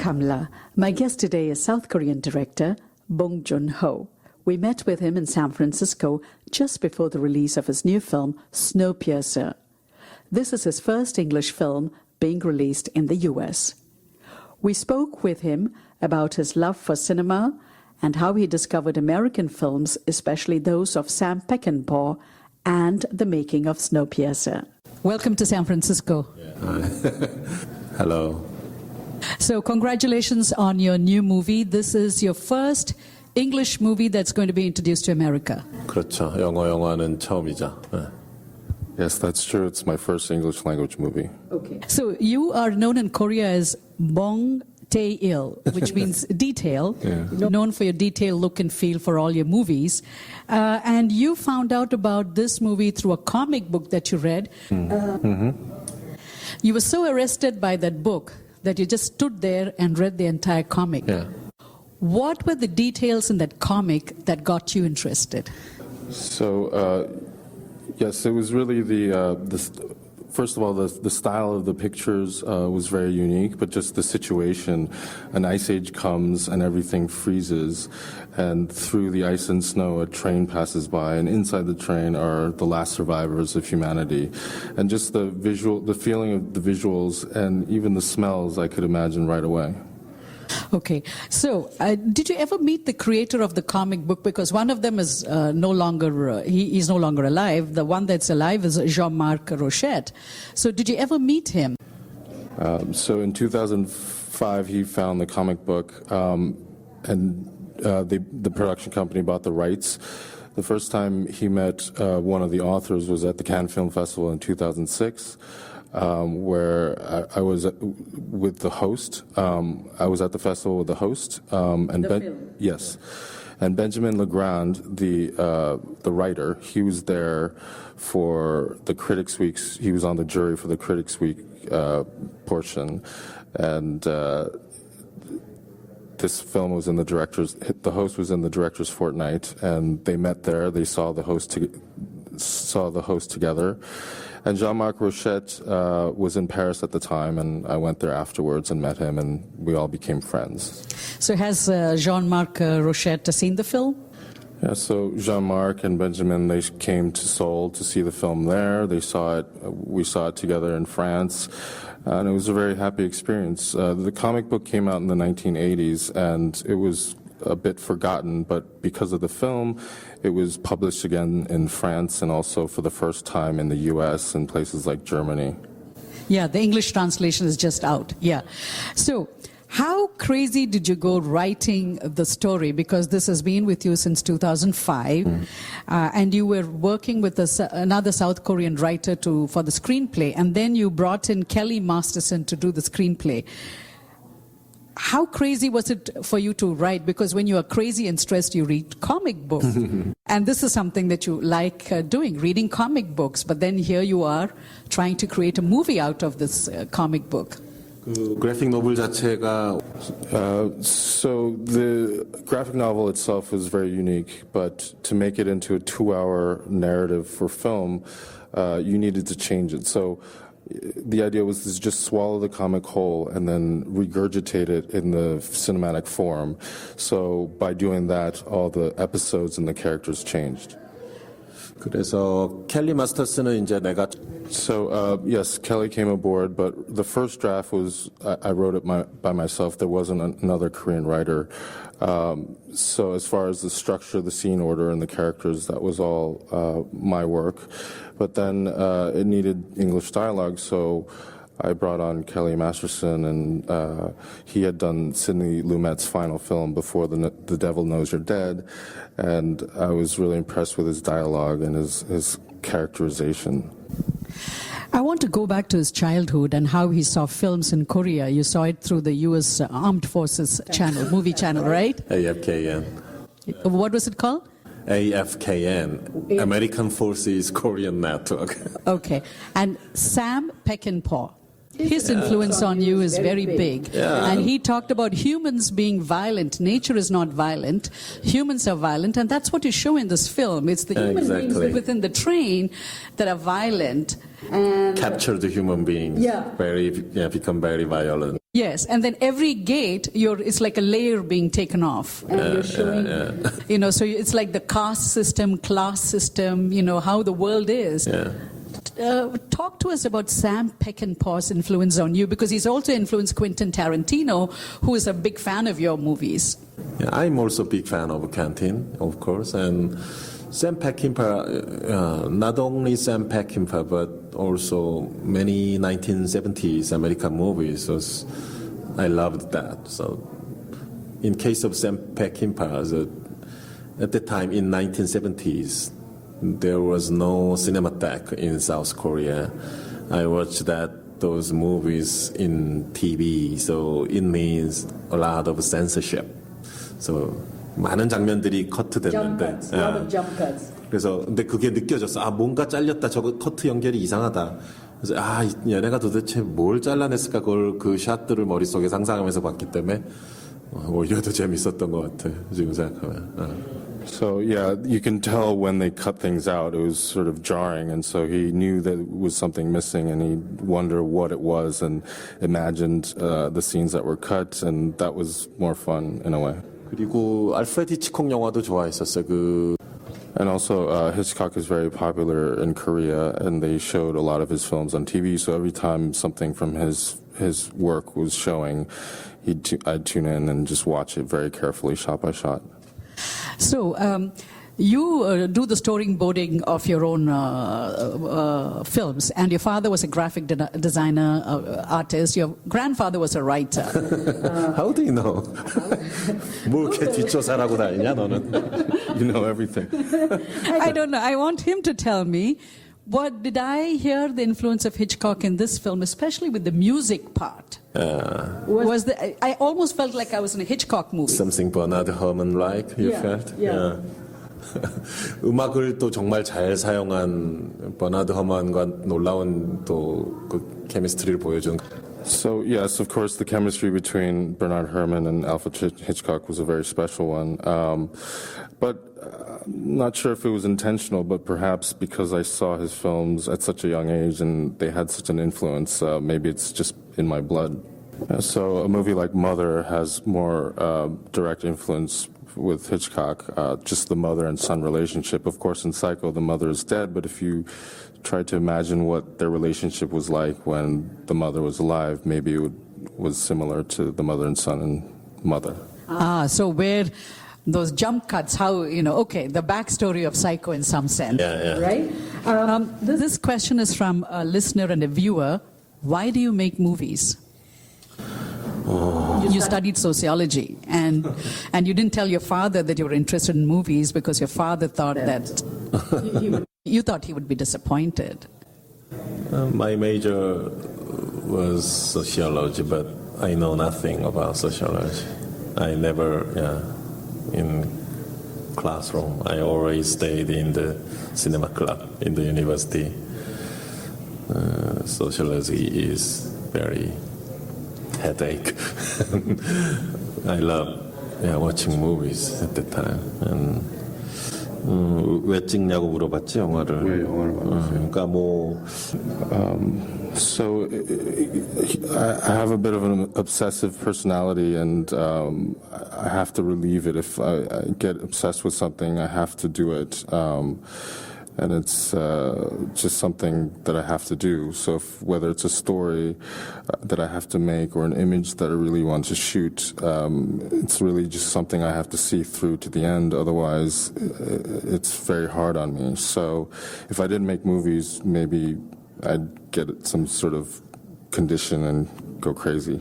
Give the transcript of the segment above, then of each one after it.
Kamla. My guest today is South Korean director Bong Joon-Ho. We met with him in San Francisco just before the release of his new film, Snowpiercer. This is his first English film being released in the US. We spoke with him about his love for cinema and how he discovered American films, especially those of Sam Peckinpah, and the making of Snowpiercer. Welcome to San Francisco. Yeah. Hello. So congratulations on your new movie. This is your first English movie that's going to be introduced to America. 그렇죠. 영어는 처음이죠. 네. Yes, that's true. It's my first English language movie. Okay. So you are known in Korea as Bong TAE-IL, which means detail, known for your detailed look and feel for all your movies. And you found out about this movie through a comic book that you read. You were so arrested by that book that you just stood there and read the entire comic. Yeah. What were the details in that comic that got you interested? So, yes, it was really first of all, the style of the pictures was very unique, but just the situation. An ice age comes and everything freezes, and through the ice and snow a train passes by, and inside the train are the last survivors of humanity. And just the feeling of the visuals and even the smells I could imagine right away. Okay, so did you ever meet the creator of the comic book? Because one of them is no longer, he's no longer alive. The one that's alive is Jean-Marc Rochette. So did you ever meet him? So in 2005, he found the comic book, and the production company bought the rights. The first time he met one of the authors was at the Cannes Film Festival in 2006. Where I was with the host. I was at the festival with the host. Yes. And Benjamin Legrand, the writer, he was there for the Critics Week. He was on the jury for the Critics Week portion. And this film was in the host was in the director's fortnight, and they met there. They saw the host together. And Jean-Marc Rochette was in Paris at the time, and I went there afterwards and met him, and we all became friends. So has Jean-Marc Rochette seen the film? Yeah, so Jean-Marc and Benjamin, they came to Seoul to see the film there. They saw it, we saw it together in France, and it was a very happy experience. The comic book came out in the 1980s, and it was a bit forgotten, but because of the film, it was published again in France and also for the first time in the US and places like Germany. Yeah, the English translation is just out. Yeah. So how crazy did you go writing the story? Because this has been with you since 2005, and you were working with another South Korean writer for the screenplay, and then you brought in Kelly Masterson to do the screenplay. How crazy was it for you to write? Because when you are crazy and stressed, you read comic books. And this is something that you like doing, reading comic books. But then here you are trying to create a movie out of this comic book. graphic novel 자체가 so the graphic novel itself was very unique, but to make it into a 2-hour narrative for film, you needed to change it. So the idea was to just swallow the comic whole and then regurgitate it in the cinematic form. So by doing that, all the episodes and the characters changed. 그래서 켈리 마스터스는 이제 내가 So yes, Kelly came aboard, but the first draft was I wrote it by myself. There wasn't another Korean writer. So as far as the structure, the scene order, and the characters, that was all my work. But then it needed English dialogue, so I brought on Kelly Masterson, and he had done Sidney Lumet's final film before The Devil Knows You're Dead, and I was really impressed with his dialogue and his characterization. I want to go back to his childhood and how he saw films in Korea. You saw it through the U.S. Armed Forces channel, movie channel, right? AFKN. What was it called? AFKN, American Forces Korean Network. Okay. And Sam Peckinpah. His influence on you is very big. Yeah. And he talked about humans being violent. Nature is not violent. Humans are violent. And that's what you show in this film. It's the human beings within the train that are violent. And Capture the human beings. Become very violent. yes, and then every gate, it's like a layer being taken off. And you're showing, so it's like the caste system, class system, how the world is. Yeah. Talk to us about Sam Peckinpah's influence on you, because he's also influenced Quentin Tarantino, who is a big fan of your movies. Yeah, I'm also a big fan of Quentin, of course, and Sam Peckinpah, not only Sam Peckinpah, but also many 1970s American movies. I loved that. So, in case of Sam Peckinpah, at the time in 1970s, there was no Cinematheque in South Korea. I watched those movies in TV, so it means a lot of censorship. So 많은 장면들이 커트됐는데, jump cuts. 그래서 근데 그게 느껴졌어. 뭔가 잘렸다. 저거 커트 연결이 이상하다. 그래서 얘네가 도대체 뭘 잘라냈을까? 그걸 그 샷들을 머릿속에 상상하면서 봤기 때문에 오히려 더 재밌었던 것 같아. 지금 생각하면. So yeah, you can tell when they cut things out, it was sort of jarring, and so he knew that it was something missing, and he wondered what it was, and imagined the scenes that were cut, and that was more fun in a way. 그리고 알프레드 히치콕 영화도 좋아했었어요. And also, Hitchcock is very popular in Korea, and they showed a lot of his films on TV. So every time something from his work was showing, I'd tune in and just watch it very carefully, shot by shot. So, you do the storyboarding of your own films, and your father was a graphic designer, artist. Your grandfather was a writer. How do you know? 뭐 이렇게 뒷조사라고 다니냐 너는? You know everything. I don't know. I want him to tell me. What did I hear the influence of Hitchcock in this film, especially with the music part? I almost felt like I was in a Hitchcock movie. Something Bernard Herrmann-like, you felt? Yeah. 음악을 또 정말 잘 사용한 버나드 허먼과 놀라운 또 그 케미스트리를 보여준. So yes, of course, the chemistry between Bernard Herrmann and Alfred Hitchcock was a very special one. But not sure if it was intentional, but perhaps because I saw his films at such a young age and they had such an influence, maybe it's just in my blood. So a movie like Mother has more direct influence with Hitchcock, just the mother and son relationship. Of course, in Psycho, the mother is dead, but if you try to imagine what their relationship was like when the mother was alive, maybe it was similar to the mother and son and Mother. So where those jump cuts, how, the backstory of Psycho in some sense, right? This question is from a listener and a viewer. Why do you make movies? You studied sociology, and you didn't tell your father that you were interested in movies because your father thought that you thought he would be disappointed. My major was sociology, but I know nothing about sociology. I never, in classroom. I always stayed in the cinema club in the university. Sociology is very headache. I love watching movies at the time. And 왜 찍냐고 물어봤지 영화를. 왜 영화를 봤어요? 그러니까 뭐. So I have a bit of an obsessive personality, and I have to relieve it. If I get obsessed with something, I have to do it. And it's just something that I have to do. So whether it's a story that I have to make or an image that I really want to shoot, it's really just something I have to see through to the end. Otherwise, it's very hard on me. So if I didn't make movies, maybe I'd get some sort of condition and go crazy.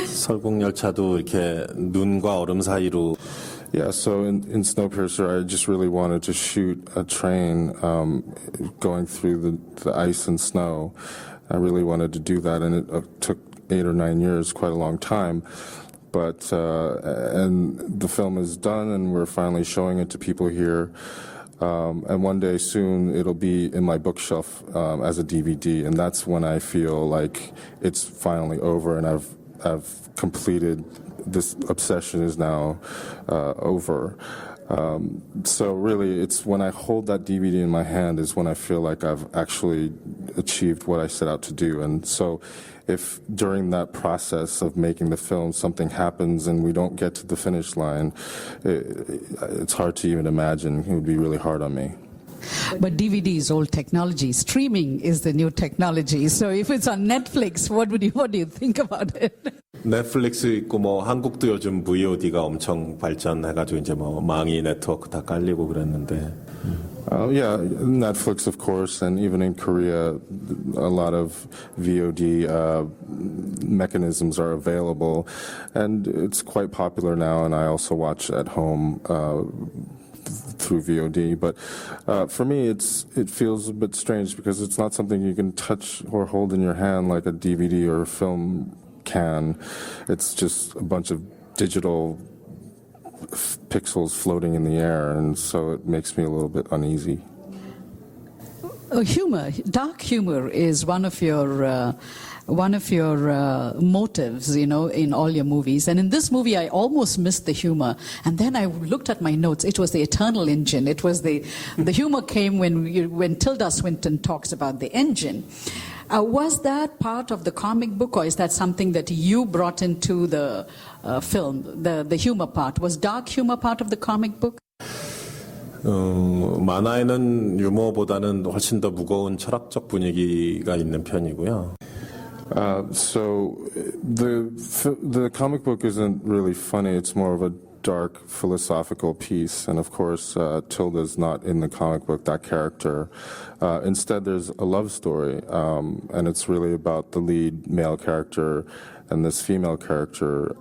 설국열차도 이렇게 눈과 얼음 사이로. Yeah, so in Snowpiercer, I just really wanted to shoot a train going through the ice and snow. I really wanted to do that, and it took 8 or 9 years, quite a long time. But and the film is done, and we're finally showing it to people here. And one day soon it'll be in my bookshelf as a DVD, and that's when I feel like it's finally over and I've completed. This obsession is now over. So really, it's when I hold that DVD in my hand is when I feel like I've actually achieved what I set out to do. And so if during that process of making the film something happens and we don't get to the finish line, it's hard to even imagine. It would be really hard on me. But DVD is old technology. Streaming is the new technology. So if it's on Netflix, what do you think about it? 넷플릭스 있고 뭐 한국도 요즘 VOD가 엄청 발전해가지고 이제 뭐 망이 네트워크 다 깔리고 그랬는데. Yeah, Netflix, of course, and even in Korea, a lot of VOD mechanisms are available, and it's quite popular now. And I also watch at home through VOD. But for me, it feels a bit strange because it's not something you can touch or hold in your hand like a DVD or a film can. It's just a bunch of digital pixels floating in the air, and so it makes me a little bit uneasy. Humor, dark humor is one of your motives, you know, in all your movies. And in this movie, I almost missed the humor. And then I looked at my notes. It was the eternal engine. It was the humor came when Tilda Swinton talks about the engine. Was that part of the comic book, or is that something that you brought into the film, the humor part? Was dark humor part of the comic book? 만화에는 유머보다는 훨씬 더 무거운 철학적 분위기가 있는 편이고요. So the comic book isn't really funny. It's more of a dark philosophical piece, and of course Tilda's not in the comic book, that character. Instead there's a love story, and it's really about the lead male character and this female character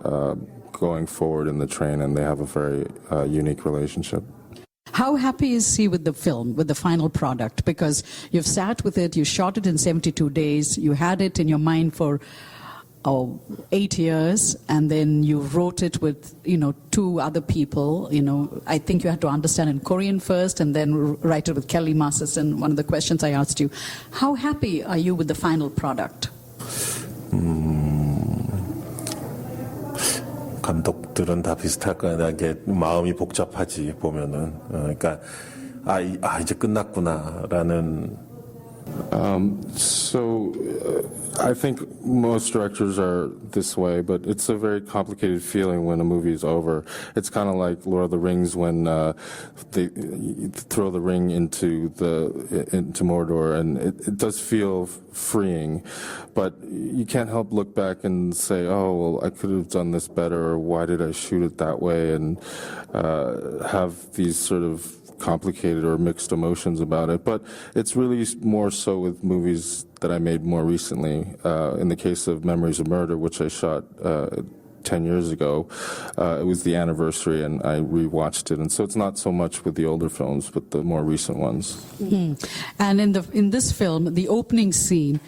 going forward in the train, and they have a very unique relationship. How happy is he with the film, with the final product? Because you've sat with it, you shot it in 72 days, you had it in your mind for 8 years, and then you wrote it with, 2 other people. I think you had to understand in Korean first and then write it with Kelly Masterson. One of the questions I asked you, how happy are you with the final product? 감독들은 다 비슷할 거야. 이게 마음이 복잡하지 보면은. 그러니까 이제 끝났구나라는. So I think most directors are this way, but it's a very complicated feeling when a movie is over. It's kind of like Lord of the Rings when they throw the ring into Mordor, and it does feel freeing, but you can't help look back and say, oh, well, I could have done this better, or why did I shoot it that way, and have these sort of complicated or mixed emotions about it. But it's really more so with movies that I made more recently. In the case of Memories of Murder, which I shot 10 years ago, it was the anniversary, and I rewatched it. And so it's not so much with the older films, but the more recent ones. Mm-hmm. And in this film, the opening scene,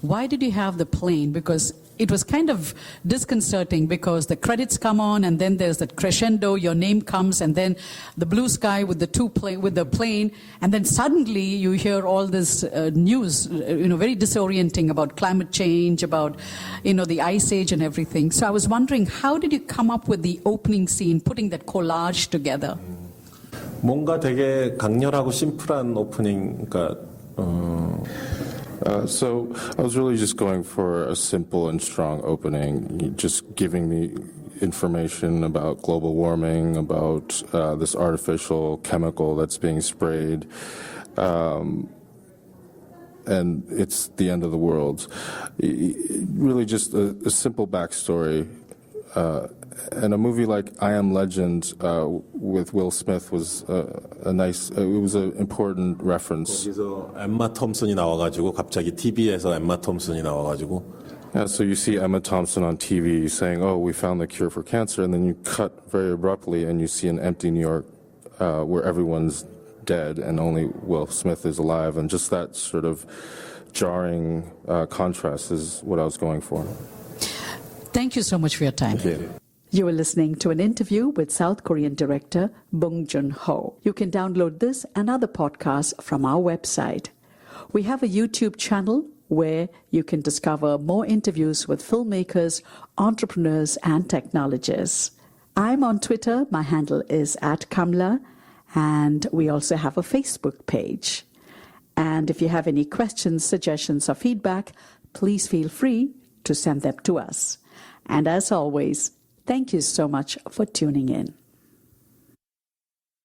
why did you have the plane? Because it was kind of disconcerting, because the credits come on and then there's that crescendo, your name comes, and then the blue sky with the plane, and then suddenly you hear all this news, very disorienting about climate change, about, the ice age and everything. So I was wondering, how did you come up with the opening scene, putting that collage together? 뭔가 되게 강렬하고 심플한 오프닝, 그러니까 So I was really just going for a simple and strong opening, just giving me information about global warming, about this artificial chemical that's being sprayed, and it's the end of the world. Really just a simple backstory. And a movie like I Am Legend with Will Smith was it was an important reference. 거기서 엠마 톰슨이 나와가지고 갑자기 TV에서 엠마 톰슨이 나와가지고. Yeah, so you see Emma Thompson on TV saying, "Oh, we found the cure for cancer," and then you cut very abruptly and you see an empty New York where everyone's dead and only Will Smith is alive, and just that sort of jarring contrast is what I was going for. Thank you so much for your time. Thank you. You were listening to an interview with South Korean director Bong Joon-Ho. You can download this and other podcasts from our website. We have a YouTube channel where you can discover more interviews with filmmakers, entrepreneurs, and technologists. I'm on Twitter. My handle is @Kamla, and we also have a Facebook page. And if you have any questions, suggestions, or feedback, please feel free to send them to us. And as always, thank you so much for tuning in.